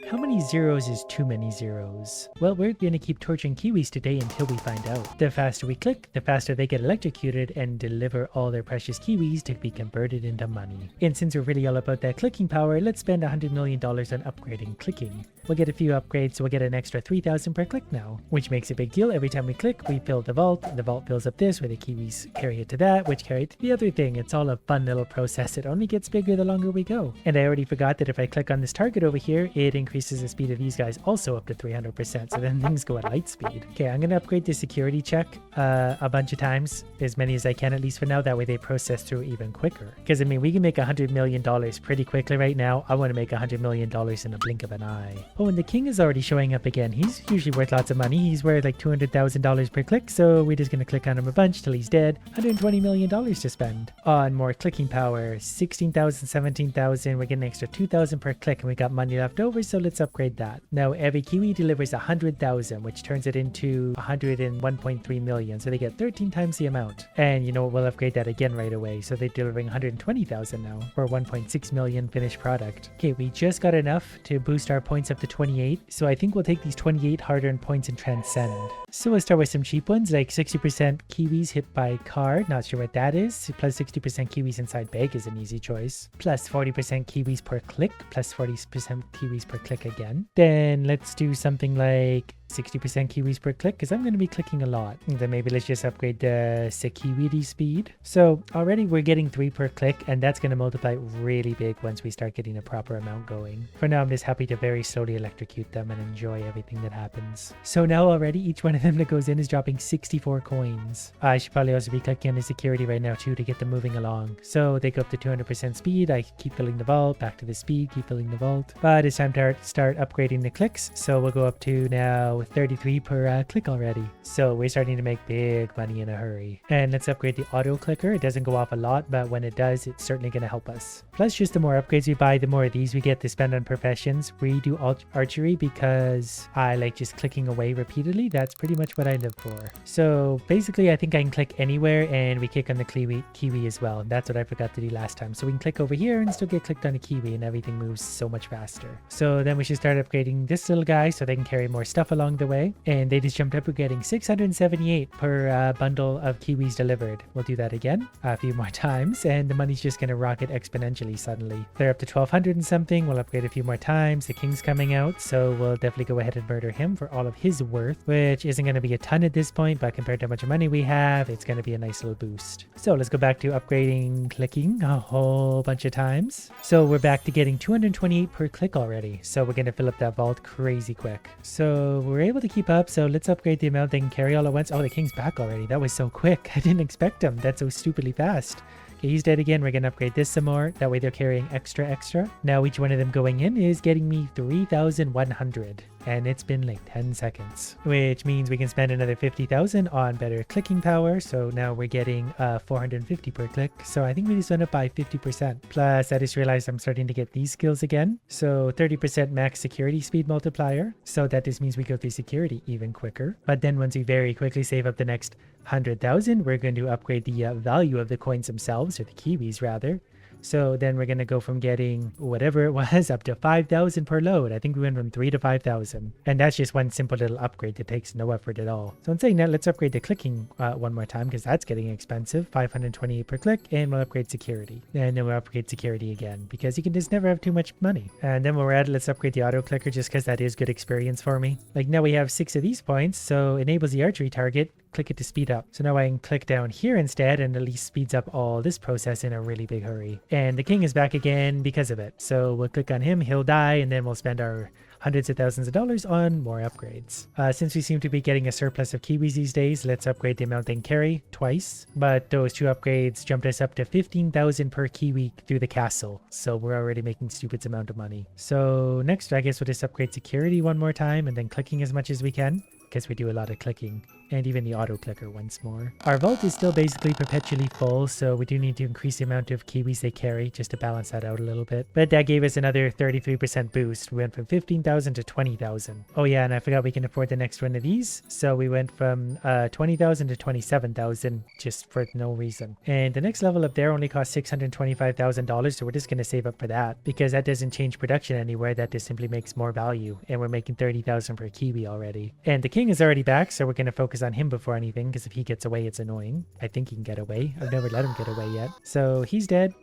How many zeros is too many zeros? Well, we're gonna keep torturing Kiwis today until we find out. The faster we click, the faster they get electrocuted and deliver all their precious Kiwis to be converted into money. And since we're really all about that clicking power, let's spend $100 million on upgrading clicking. We'll get a few upgrades, so we'll get an extra 3,000 per click now, which makes a big deal. Every time we click, we fill the vault fills up this, where the Kiwis carry it to that, which carry it to the other thing. It's all a fun little process. It only gets bigger the longer we go. And I already forgot that if I click on this target over here, it increases the speed of these guys also up to 300%, so then things go at light speed. Okay, I'm gonna upgrade the security check a bunch of times, as many as I can at least for now, that way they process through even quicker. Because I mean, we can make $100 million pretty quickly right now. I want to make $100 million in a blink of an eye. Oh, and the king is already showing up again. He's usually worth lots of money. He's worth like $200,000 per click, so we're just gonna click on him a bunch till he's dead. $120 million to spend on more clicking power. 16,000, 17,000. We're getting an extra 2,000 per click, and we got money left over, so let's upgrade that. Now every Kiwi delivers 100,000, which turns it into 101.3 million, so they get 13 times the amount. And you know what, we'll upgrade that again right away, so they're delivering 120,000 now for 1.6 million finished product. Okay, we just got enough to boost our points up to 28, so I think we'll take these 28 hard-earned points and transcend. So we'll start with some cheap ones, like 60% Kiwis hit by car, not sure what that is. Plus 60% Kiwis inside bag is an easy choice. Plus 40% Kiwis per click, plus 40% Kiwis per click again. Then let's do something like 60% Kiwis per click, because I'm going to be clicking a lot. And then maybe let's just upgrade the security speed. So already we're getting 3 per click, and that's going to multiply really big once we start getting a proper amount going. For now, I'm just happy to very slowly electrocute them and enjoy everything that happens. So now already each one of them that goes in is dropping 64 coins. I should probably also be clicking on the security right now too to get them moving along. So they go up to 200% speed. I keep filling the vault, back to the speed, keep filling the vault. But it's time to start upgrading the clicks. So we'll go up to now 33 per click already. So we're starting to make big money in a hurry. And let's upgrade the auto clicker. It doesn't go off a lot, but when it does, it's certainly going to help us. Plus, just the more upgrades we buy, the more of these we get to spend on professions. We do archery because I like just clicking away repeatedly. That's pretty much what I live for. So basically, I think I can click anywhere, and we click on the Kiwi as well. That's what I forgot to do last time. So we can click over here and still get clicked on a Kiwi, and everything moves so much faster. So then we should start upgrading this little guy so they can carry more stuff along the way. And they just jumped up. We're getting 678 per bundle of Kiwis delivered. We'll do that again a few more times, and the money's just going to rocket exponentially suddenly. They're up to 1,200 and something. We'll upgrade a few more times. The king's coming out, so we'll definitely go ahead and murder him for all of his worth, which isn't going to be a ton at this point, but compared to how much money we have, it's going to be a nice little boost. So let's go back to upgrading clicking a whole bunch of times. So we're back to getting 228 per click already. So we're going to fill up that vault crazy quick. So we're able to keep up. So let's upgrade the amount they can carry all at once. Oh, the king's back already. That was so quick. I didn't expect him. That's so stupidly fast. Okay, he's dead again. We're going to upgrade this some more. That way they're carrying extra. Now each one of them going in is getting me 3,100. And it's been like 10 seconds, which means we can spend another 50,000 on better clicking power. So now we're getting 450 per click. So I think we just went up by 50%. Plus, I just realized I'm starting to get these skills again. So 30% max security speed multiplier. So that just means we go through security even quicker. But then once we very quickly save up the next 100,000, we're going to upgrade the value of the coins themselves, or the Kiwis rather. So then we're going to go from getting whatever it was up to 5,000 per load. I think we went from 3 to 5,000. And that's just one simple little upgrade that takes no effort at all. So in saying that, let's upgrade the clicking one more time, because that's getting expensive. 528 per click, and we'll upgrade security. And then we'll upgrade security again, because you can just never have too much money. And then when we're at it, let's upgrade the auto clicker, just because that is good experience for me. Like now we have 6 of these points, so enables the archery target. Click it to speed up. So now I can click down here instead, and at least speeds up all this process in a really big hurry. And the king is back again because of it. So we'll click on him, he'll die, and then we'll spend our hundreds of thousands of dollars on more upgrades. Since we seem to be getting a surplus of Kiwis these days, let's upgrade the amount they can carry twice. But those 2 upgrades jumped us up to 15,000 per Kiwi through the castle. So we're already making stupid amount of money. So next, I guess we'll just upgrade security one more time, and then clicking as much as we can. because we do a lot of clicking. And even the auto clicker once more. Our vault is still basically perpetually full, so we do need to increase the amount of kiwis they carry just to balance that out a little bit. But that gave us another 33% boost. We went from 15,000 to 20,000. Oh yeah, and I forgot we can afford the next one of these. So we went from 20,000 to 27,000 just for no reason. And the next level up there only cost $625,000, so we're just going to save up for that because that doesn't change production anywhere. That just simply makes more value, and we're making 30,000 per kiwi already. And the king is already back, so we're going to focus on him before anything, because if he gets away, it's annoying. I think he can get away. I've never let him get away yet. So he's dead.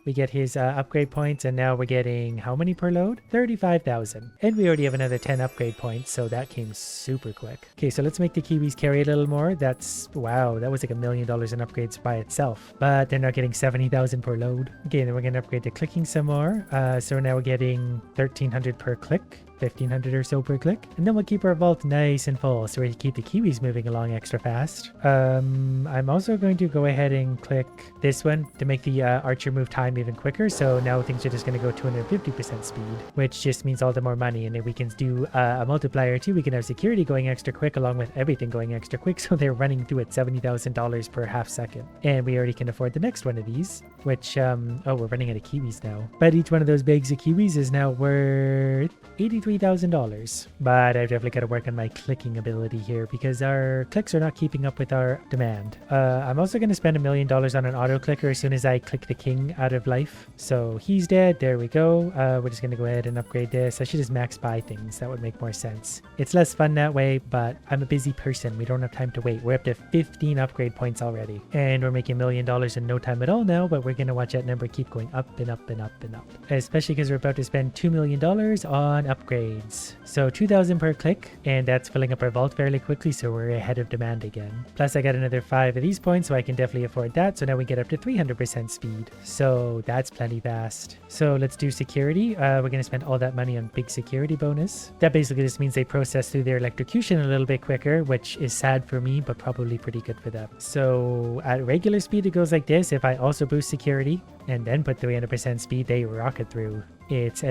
We get his upgrade points, and now we're getting how many per load? 35,000. And we already have another 10 upgrade points, so that came super quick. Okay, so let's make the kiwis carry a little more. That's, wow, that was like $1 million in upgrades by itself. But they're not getting 70,000 per load. Okay, then we're going to upgrade the clicking some more. So now we're getting 1,300 per click. 1,500 or so per click, and then we'll keep our vault nice and full so we keep the kiwis moving along extra fast. I'm also going to go ahead and click this one to make the archer move time even quicker, so now things are just going to go 250% speed, which just means all the more money. And if we can do a multiplier too, we can have security going extra quick along with everything going extra quick, so they're running through at $70,000 per half second. And we already can afford the next one of these, which oh, we're running out of kiwis now, but each one of those bags of kiwis is now worth $83,000. But I've definitely got to work on my clicking ability here because our clicks are not keeping up with our demand. I'm also going to spend $1 million on an auto clicker as soon as I click the king out of life. So he's dead. There we go. We're just going to go ahead and upgrade this. I should just max buy things. That would make more sense. It's less fun that way, but I'm a busy person. We don't have time to wait. We're up to 15 upgrade points already. And we're making $1 million in no time at all now, but we're going to watch that number keep going up and up and up and up. Especially because we're about to spend $2 million on upgrades. So 2,000 per click, and that's filling up our vault fairly quickly, so we're ahead of demand again. Plus I got another 5 of these points, so I can definitely afford that. So now we get up to 300% speed. So that's plenty fast. So let's do security. We're going to spend all that money on big security bonus. That basically just means they process through their electrocution a little bit quicker, which is sad for me, but probably pretty good for them. So at regular speed, it goes like this. If I also boost security and then put 300% speed, they rocket through. It's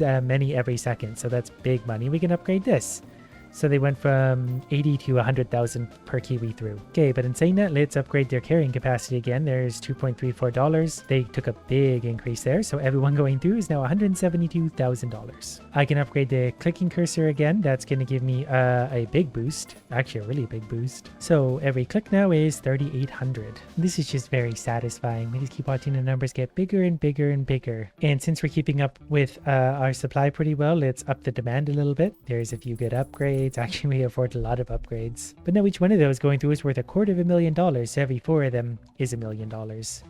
many every second, so that's big money. We can upgrade this. So they went from 80 to 100,000 per kiwi through. Okay, but in saying that, let's upgrade their carrying capacity again. There's $2.34. They took a big increase there, so everyone going through is now $172,000. I can upgrade the clicking cursor again. That's going to give me a big boost. Actually, a really big boost. So every click now is 3,800. This is just very satisfying. We just keep watching the numbers get bigger and bigger and bigger. And since we're keeping up with our supply pretty well, let's up the demand a little bit. There's a few good upgrades. Actually, we afford a lot of upgrades. But now each one of those going through is worth $250,000. So every 4 of them is $1 million.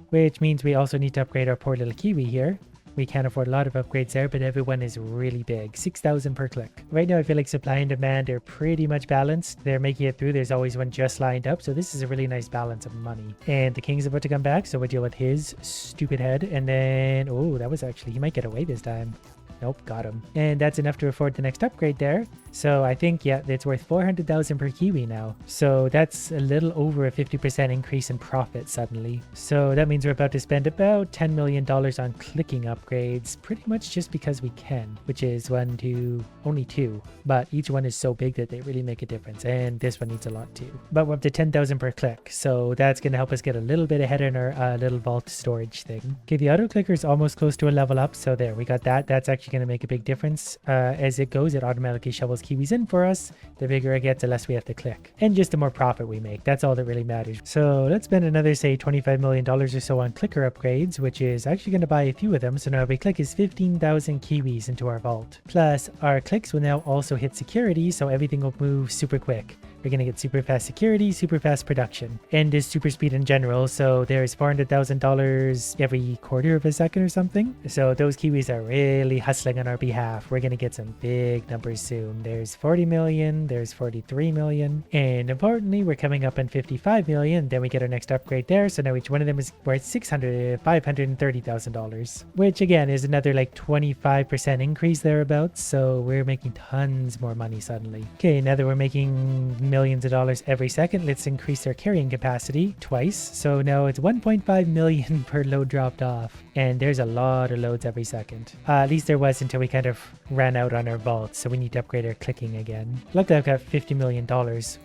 Which means we also need to upgrade our poor little kiwi here. We can't afford a lot of upgrades there, but everyone is really big. 6,000 per click. Right now, I feel like supply and demand are pretty much balanced. They're making it through. There's always one just lined up. So this is a really nice balance of money. And the king's about to come back, so we'll deal with his stupid head. And then, oh, that was actually, he might get away this time. Nope, got him. And that's enough to afford the next upgrade there. So I think, yeah, it's worth 400,000 per kiwi now. So that's a little over a 50% increase in profit suddenly. So that means we're about to spend about $10 million on clicking upgrades, pretty much just because we can, which is only 2. But each one is so big that they really make a difference. And this one needs a lot too. But we're up to 10,000 per click. So that's going to help us get a little bit ahead in our little vault storage thing. Okay, the auto clicker is almost close to a level up. So there, we got that. That's actually going to make a big difference. As it goes, it automatically shovels kiwis in for us. The bigger it gets, the less we have to click. And just the more profit we make. That's all that really matters. So let's spend another, say, $25 million or so on clicker upgrades, which is actually going to buy a few of them. So now every click is 15,000 kiwis into our vault. Plus, our clicks will now also hit security, so everything will move super quick. We're going to get super fast security, super fast production, and just super speed in general. So there's $400,000 every quarter of a second or something. So those kiwis are really hustling on our behalf. We're going to get some big numbers soon. There's 40 million, there's 43 million, and importantly, we're coming up on 55 million. Then we get our next upgrade there. So now each one of them is worth $530,000, which again is another like 25% increase thereabouts. So we're making tons more money suddenly. Okay, now that we're making millions of dollars every second. Let's increase their carrying capacity twice. So now it's 1.5 million per load dropped off. And there's a lot of loads every second. At least there was until we kind of ran out on our vaults. So we need to upgrade our clicking again. Luckily I've got $50 million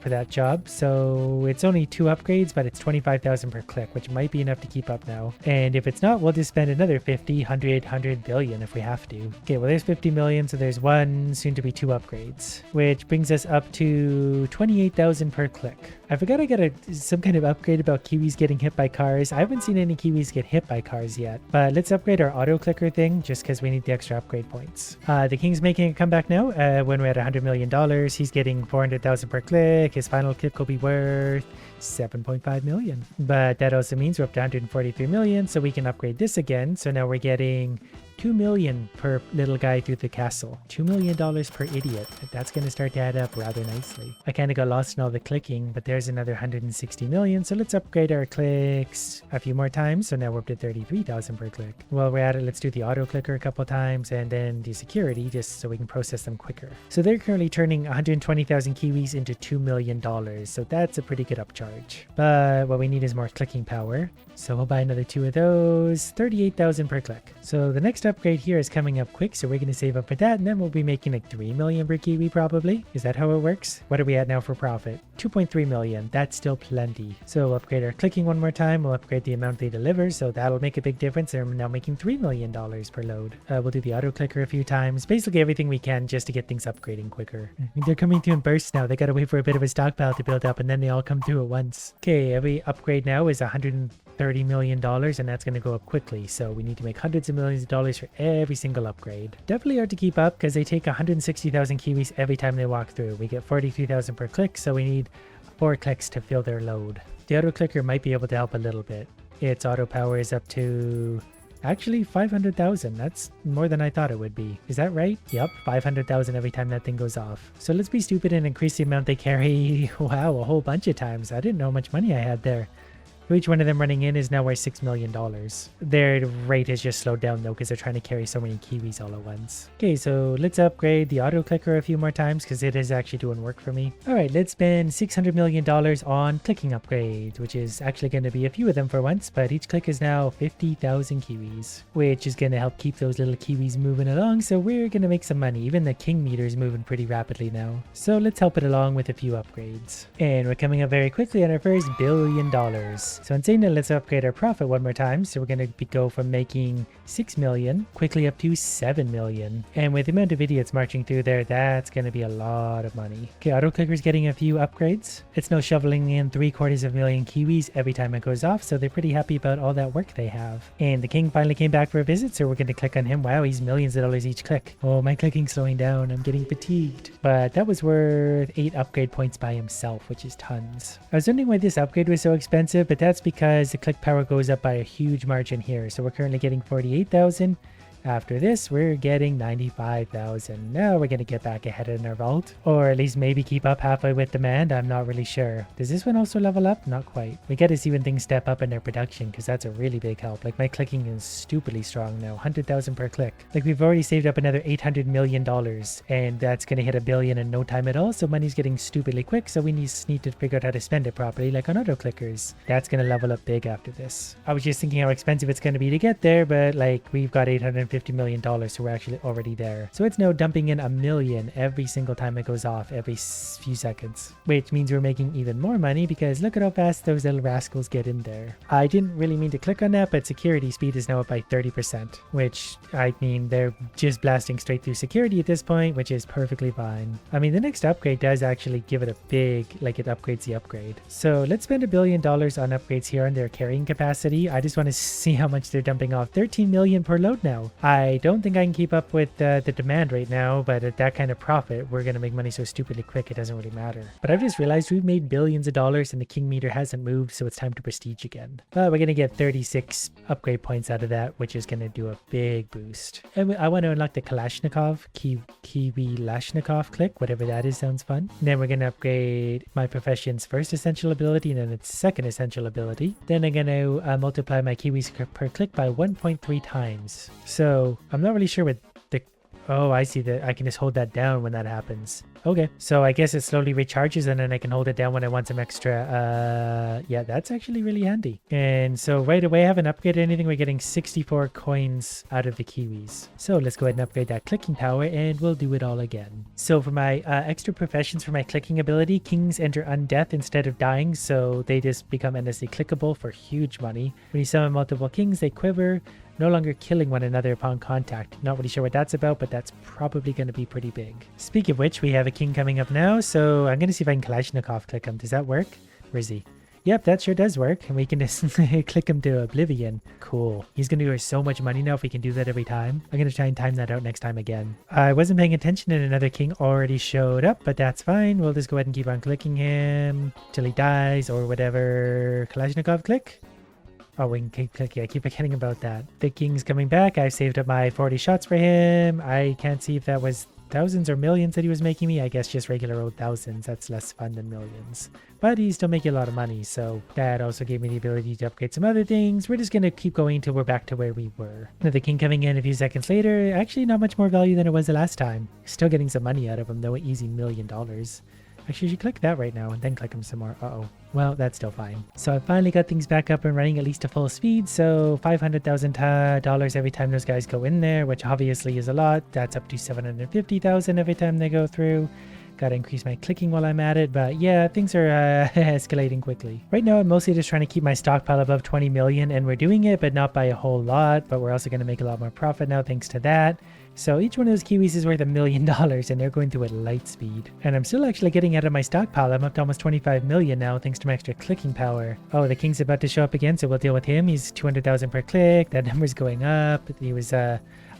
for that job. So it's only 2 upgrades, but it's 25,000 per click, which might be enough to keep up now. And if it's not, we'll just spend another 50, 100 billion if we have to. Okay, well there's 50 million. So there's 1, soon to be 2 upgrades, which brings us up to 28,000 per click. I forgot I got some kind of upgrade about Kiwis getting hit by cars. I haven't seen any Kiwis get hit by cars yet, but let's upgrade our auto clicker thing just because we need the extra upgrade points. The King's making a comeback now. When we're at $100 million, he's getting 400,000 per click. His final click will be worth 7.5 million. But that also means we're up to 143 million, so we can upgrade this again. So now we're getting 2 million per little guy through the castle. $2 million per idiot. That's going to start to add up rather nicely. I kind of got lost in all the clicking, but there's another 160 million. So let's upgrade our clicks a few more times. So now we're up to 33,000 per click. While we're at it, let's do the auto clicker a couple times and then the security just so we can process them quicker. So they're currently turning 120,000 Kiwis into $2 million. So that's a pretty good upcharge. But what we need is more clicking power. So we'll buy another 2 of those, 38,000 per click. So the next upgrade here is coming up quick, so we're going to save up for that, and then we'll be making like 3 million per Kiwi probably. Is that how it works? What are we at now for profit? 2.3 million. That's still plenty. So we'll upgrade our clicking one more time. We'll upgrade the amount they deliver, so that'll make a big difference. They're now making $3 million per load. We'll do the auto clicker a few times. Basically everything we can just to get things upgrading quicker. They're coming through in bursts now. They gotta wait for a bit of a stockpile to build up, and then they all come through at once. Okay, every upgrade now is $130 million, and that's going to go up quickly, so we need to make hundreds of millions of dollars for every single upgrade. Definitely hard to keep up because they take 160,000 Kiwis every time they walk through. We get 43,000 per click, so we need 4 clicks to fill their load. The auto clicker might be able to help a little bit. Its auto power is up to actually 500,000. That's more than I thought it would be. Is that right? Yep, 500,000 every time that thing goes off. So let's be stupid and increase the amount they carry. Wow, a whole bunch of times. I didn't know how much money I had there. Each one of them running in is now worth $6 million. Their rate has just slowed down though because they're trying to carry so many Kiwis all at once. Okay, so let's upgrade the auto clicker a few more times because it is actually doing work for me. Alright, let's spend $600 million on clicking upgrades, which is actually going to be a few of them for once, but each click is now 50,000 Kiwis, which is going to help keep those little Kiwis moving along, so we're going to make some money. Even the king meter is moving pretty rapidly now. So let's help it along with a few upgrades. And we're coming up very quickly on our first $1 billion. So in saying that, let's upgrade our profit one more time. So we're going to go from making 6 million quickly up to 7 million. And with the amount of idiots marching through there, that's going to be a lot of money. Okay, auto clicker's getting a few upgrades. It's now shoveling in 750,000 Kiwis every time it goes off, so they're pretty happy about all that work they have. And the king finally came back for a visit, so we're going to click on him. Wow, he's millions of dollars each click. Oh, my clicking's slowing down. I'm getting fatigued. But that was worth 8 upgrade points by himself, which is tons. I was wondering why this upgrade was so expensive, but that's because the click power goes up by a huge margin here. So we're currently getting 48,000. After this, we're getting 95,000. Now we're going to get back ahead in our vault. Or at least maybe keep up halfway with demand. I'm not really sure. Does this one also level up? Not quite. We got to see when things step up in their production because that's a really big help. Like my clicking is stupidly strong now. 100,000 per click. Like we've already saved up another $800 million. And that's going to hit $1 billion in no time at all. So money's getting stupidly quick. So we need to figure out how to spend it properly like on auto clickers. That's going to level up big after this. I was just thinking how expensive it's going to be to get there. But like we've got $850 million, so we're actually already there. So it's now dumping in $1 million every single time it goes off every few seconds, which means we're making even more money because look at how fast those little rascals get in there. I didn't really mean to click on that, but security speed is now up by 30%, which I mean they're just blasting straight through security at this point, which is perfectly fine. I mean the next upgrade does actually give it a big, like it upgrades the upgrade. So let's spend $1 billion on upgrades here on their carrying capacity. I just want to see how much they're dumping off. 13 million per load now. I don't think I can keep up with the demand right now, but at that kind of profit, we're going to make money so stupidly quick, it doesn't really matter. But I've just realized we've made billions of dollars and the king meter hasn't moved, so it's time to prestige again. But we're going to get 36 upgrade points out of that, which is going to do a big boost. And I want to unlock the Kalashnikov, Kiwi Lashnikov click, whatever that is, sounds fun. And then we're going to upgrade my profession's first essential ability and then its second essential ability. Then I'm going to multiply my Kiwis per click by 1.3 times. So I'm not really sure what the Oh, I see that. I can just hold that down when that happens. Okay, so I guess it slowly recharges and then I can hold it down when I want some extra. Yeah, that's actually really handy. And so right away, I haven't upgraded anything. We're getting 64 coins out of the kiwis. So let's go ahead and upgrade that clicking power and we'll do it all again. So for my extra professions for my clicking ability, kings enter undeath instead of dying. So they just become endlessly clickable for huge money. When you summon multiple kings, they quiver, no longer killing one another upon contact. Not really sure what that's about, but that's probably going to be pretty big. Speaking of which, we have a king coming up now, so I'm going to see if I can Kalashnikov click him. Does that work? Where is he? Yep, that sure does work. And we can just click him to oblivion. Cool. He's going to give us so much money now if we can do that every time. I'm going to try and time that out next time again. I wasn't paying attention and another king already showed up, but that's fine. We'll just go ahead and keep on clicking him till he dies or whatever. Kalashnikov click. Oh, we can keep clicking. I keep forgetting about that. The king's coming back. I saved up my 40 shots for him. I can't see if that was thousands or millions that he was making me. I guess just regular old thousands. That's less fun than millions. But he's still making a lot of money. So that also gave me the ability to upgrade some other things. We're just going to keep going until we're back to where we were. Another king coming in a few seconds later. Actually, not much more value than it was the last time. Still getting some money out of him, though. Easy $1 million. Actually, you should click that right now and then click him some more. Uh-oh. Well, that's still fine. So I finally got things back up and running at least to full speed. So $500,000 every time those guys go in there, which obviously is a lot. That's up to $750,000 every time they go through. Gotta increase my clicking while I'm at it, but yeah, things are escalating quickly. Right now, I'm mostly just trying to keep my stockpile above 20 million, and we're doing it, but not by a whole lot. But we're also going to make a lot more profit now thanks to that. So each one of those kiwis is worth $1 million, and they're going through at light speed. And I'm still actually getting out of my stockpile. I'm up to almost 25 million now thanks to my extra clicking power. Oh, the king's about to show up again, so we'll deal with him. He's 200,000 per click. That number's going up. He was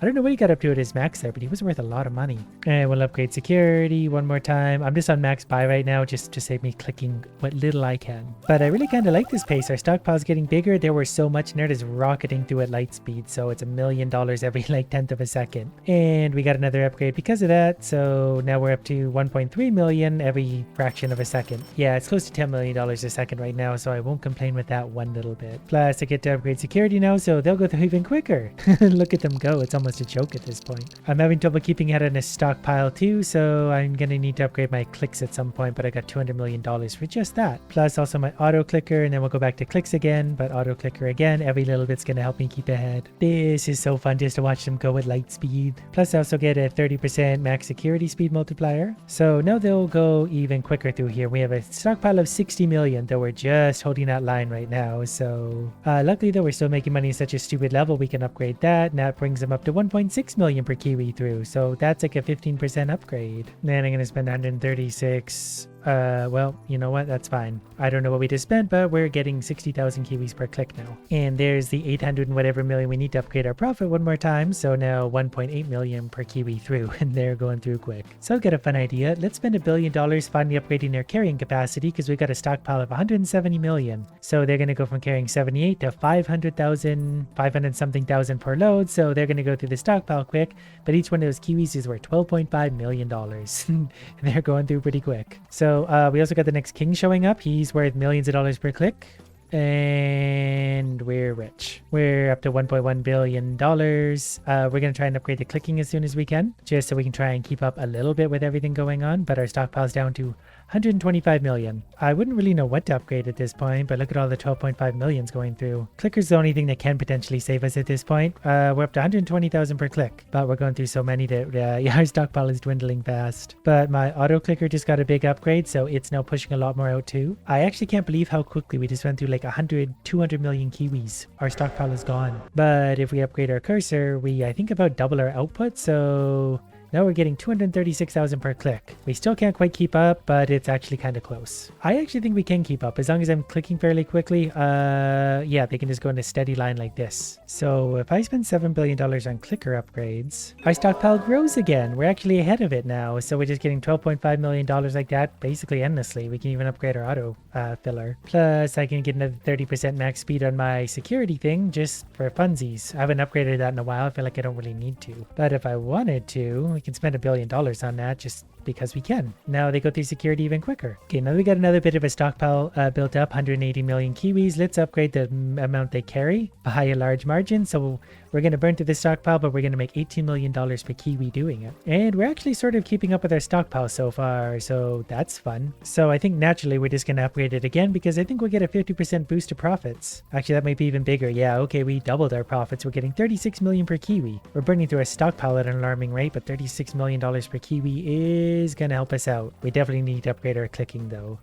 I don't know what he got up to at his max there, but he was worth a lot of money. And we'll upgrade security one more time. I'm just on max buy right now just to save me clicking what little I can. But I really kind of like this pace. Our stockpile's getting bigger. There was so much in there just rocketing through at light speed. So it's $1 million every like 10th of a second. And we got another upgrade because of that. So now we're up to 1.3 million every fraction of a second. Yeah, it's close to $10 million a second right now. So I won't complain with that one little bit. Plus I get to upgrade security now. So they'll go through even quicker. Look at them go. It's almost a joke at this point. I'm having trouble keeping it in a stockpile too, so I'm gonna need to upgrade my clicks at some point, but I got $200 million for just that. Plus also my auto clicker, and then we'll go back to clicks again, but auto clicker again. Every little bit's gonna help me keep ahead. This is so fun just to watch them go at light speed. Plus I also get a 30% max security speed multiplier. So now they'll go even quicker through here. We have a stockpile of 60 million, though we're just holding that line right now. So luckily though, we're still making money at such a stupid level, we can upgrade that, and that brings them up to 1.6 million per kiwi through, so that's like a 15% upgrade. Then I'm gonna spend 136. Well, you know what? That's fine. I don't know what we just spent, but we're getting 60,000 kiwis per click now. And there's the 800 and whatever million we need to upgrade our profit one more time. So now 1.8 million per kiwi through, and they're going through quick. So I've got a fun idea. Let's spend $1 billion finally upgrading their carrying capacity because we got a stockpile of 170 million. So they're going to go from carrying 78 to 500,000, 500 something thousand per load. So they're going to go through the stockpile quick, but each one of those kiwis is worth $12.5 million. And they're going through pretty quick. So we also got the next king showing up. He's worth millions of dollars per click. And we're rich. We're up to $1.1 billion. We're going to try and upgrade the clicking as soon as we can, just so we can try and keep up a little bit with everything going on. But our stockpile's down to 125 million. I wouldn't really know what to upgrade at this point, but look at all the 12.5 millions going through. Clicker's the only thing that can potentially save us at this point. We're up to 120,000 per click, but we're going through so many that yeah, our stockpile is dwindling fast. But my auto clicker just got a big upgrade, so it's now pushing a lot more out too. I actually can't believe how quickly we just went through like 100, 200 million kiwis. Our stockpile is gone. But if we upgrade our cursor, we I think about double our output, so now we're getting 236,000 per click. We still can't quite keep up, but it's actually kind of close. I actually think we can keep up as long as I'm clicking fairly quickly. Yeah, they can just go in a steady line like this. So if I spend $7 billion on clicker upgrades, our stockpile grows again. We're actually ahead of it now. So we're just getting $12.5 million like that, basically endlessly. We can even upgrade our auto filler. Plus, I can get another 30% max speed on my security thing just for funsies. I haven't upgraded that in a while. I feel like I don't really need to. But if I wanted to, we can spend $1 billion on that. Just because we can. Now they go through security even quicker. Okay, now we got another bit of a stockpile built up, 180 million kiwis. Let's upgrade the amount they carry by a large margin. So we're going to burn through the stockpile, but we're going to make $18 million per kiwi doing it. And we're actually sort of keeping up with our stockpile so far, so that's fun. So I think naturally we're just going to upgrade it again because I think we'll get a 50% boost to profits. Actually, that might be even bigger. Yeah, okay, we doubled our profits. We're getting 36 million per kiwi. We're burning through our stockpile at an alarming rate, but $36 million per kiwi is going to help us out. We definitely need to upgrade our clicking though.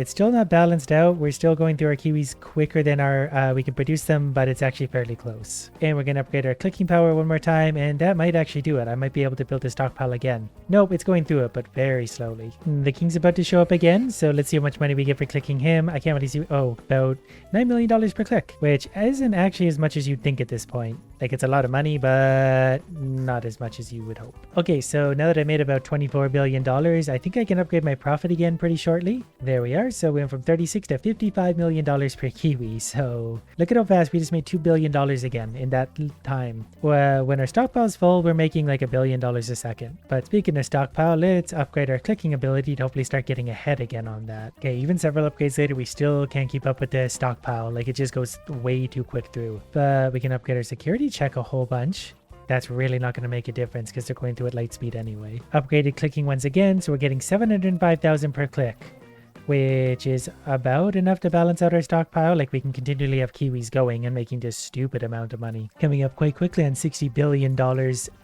It's still not balanced out. We're still going through our kiwis quicker than our we can produce them, but it's actually fairly close. And we're going to upgrade our clicking power one more time, and that might actually do it. I might be able to build a stockpile again. Nope, it's going through it, but very slowly. The king's about to show up again, so let's see how much money we get for clicking him. I can't really see. Oh, about $9 million per click, which isn't actually as much as you'd think at this point. Like, it's a lot of money, but not as much as you would hope. Okay, so now that I made about $24 billion, I think I can upgrade my profit again pretty shortly. There we are. So we went from 36 to $55 million per kiwi. So look at how fast we just made $2 billion again in that time. Well, when our stockpile is full, we're making like $1 billion a second. But speaking of stockpile, let's upgrade our clicking ability to hopefully start getting ahead again on that. Okay, even several upgrades later, we still can't keep up with the stockpile. Like, it just goes way too quick through. But we can upgrade our security check a whole bunch. That's really not going to make a difference because they're going through at light speed anyway. Upgraded clicking once again, so we're getting 705,000 per click, which is about enough to balance out our stockpile. Like, we can continually have kiwis going and making this stupid amount of money. Coming up quite quickly on $60 billion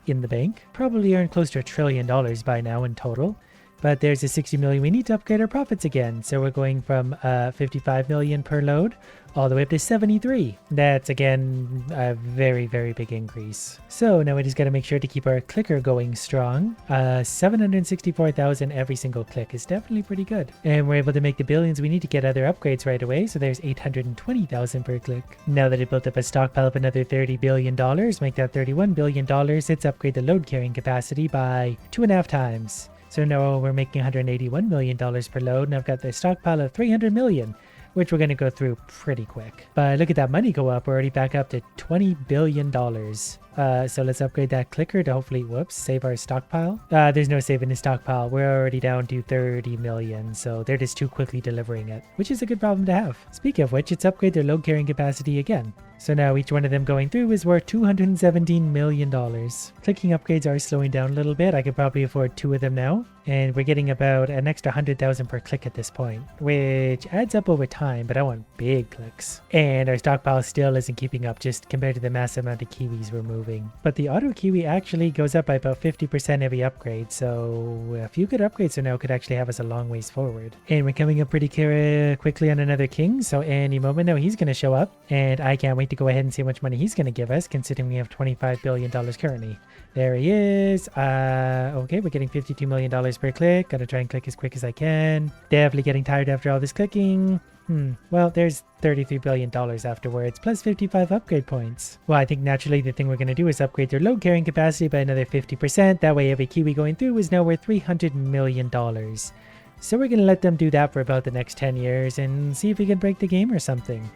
in the bank. Probably earn close to $1 trillion by now in total. But there's a 60 million. We need to upgrade our profits again. So we're going from 55 million per load all the way up to 73. That's again a very, very big increase. So now we just got to make sure to keep our clicker going strong. 764,000 every single click is definitely pretty good. And we're able to make the billions. We need to get other upgrades right away. So there's 820,000 per click. Now that it built up a stockpile of another $30 billion, make that $31 billion, let's upgrade the load carrying capacity by 2.5 times. So now we're making $181 million per load, and I've got the stockpile of 300 million, which we're going to go through pretty quick. But look at that money go up. We're already back up to $20 billion. So let's upgrade that clicker to hopefully, save our stockpile. There's no saving the stockpile. We're already down to 30 million, so they're just too quickly delivering it, which is a good problem to have. Speaking of which, let's upgrade their load carrying capacity again. So now each one of them going through is worth $217 million. Clicking upgrades are slowing down a little bit. I could probably afford 2 of them now. And we're getting about an extra 100,000 per click at this point, which adds up over time, but I want big clicks. And our stockpile still isn't keeping up just compared to the massive amount of kiwis we're moving. But the auto kiwi actually goes up by about 50% every upgrade. So a few good upgrades now could actually have us a long ways forward. And we're coming up pretty quickly on another king. So any moment now he's going to show up. And I can't wait to go ahead and see how much money he's going to give us, considering we have $25 billion currently. There he is. Okay, we're getting $52 million per click. Gotta try and click as quick as I can. Definitely getting tired after all this clicking. Well, there's $33 billion afterwards, plus 55 upgrade points. Well, I think naturally the thing we're going to do is upgrade their load carrying capacity by another 50%. That way every kiwi going through is now worth $300 million. So we're going to let them do that for about the next 10 years and see if we can break the game or something.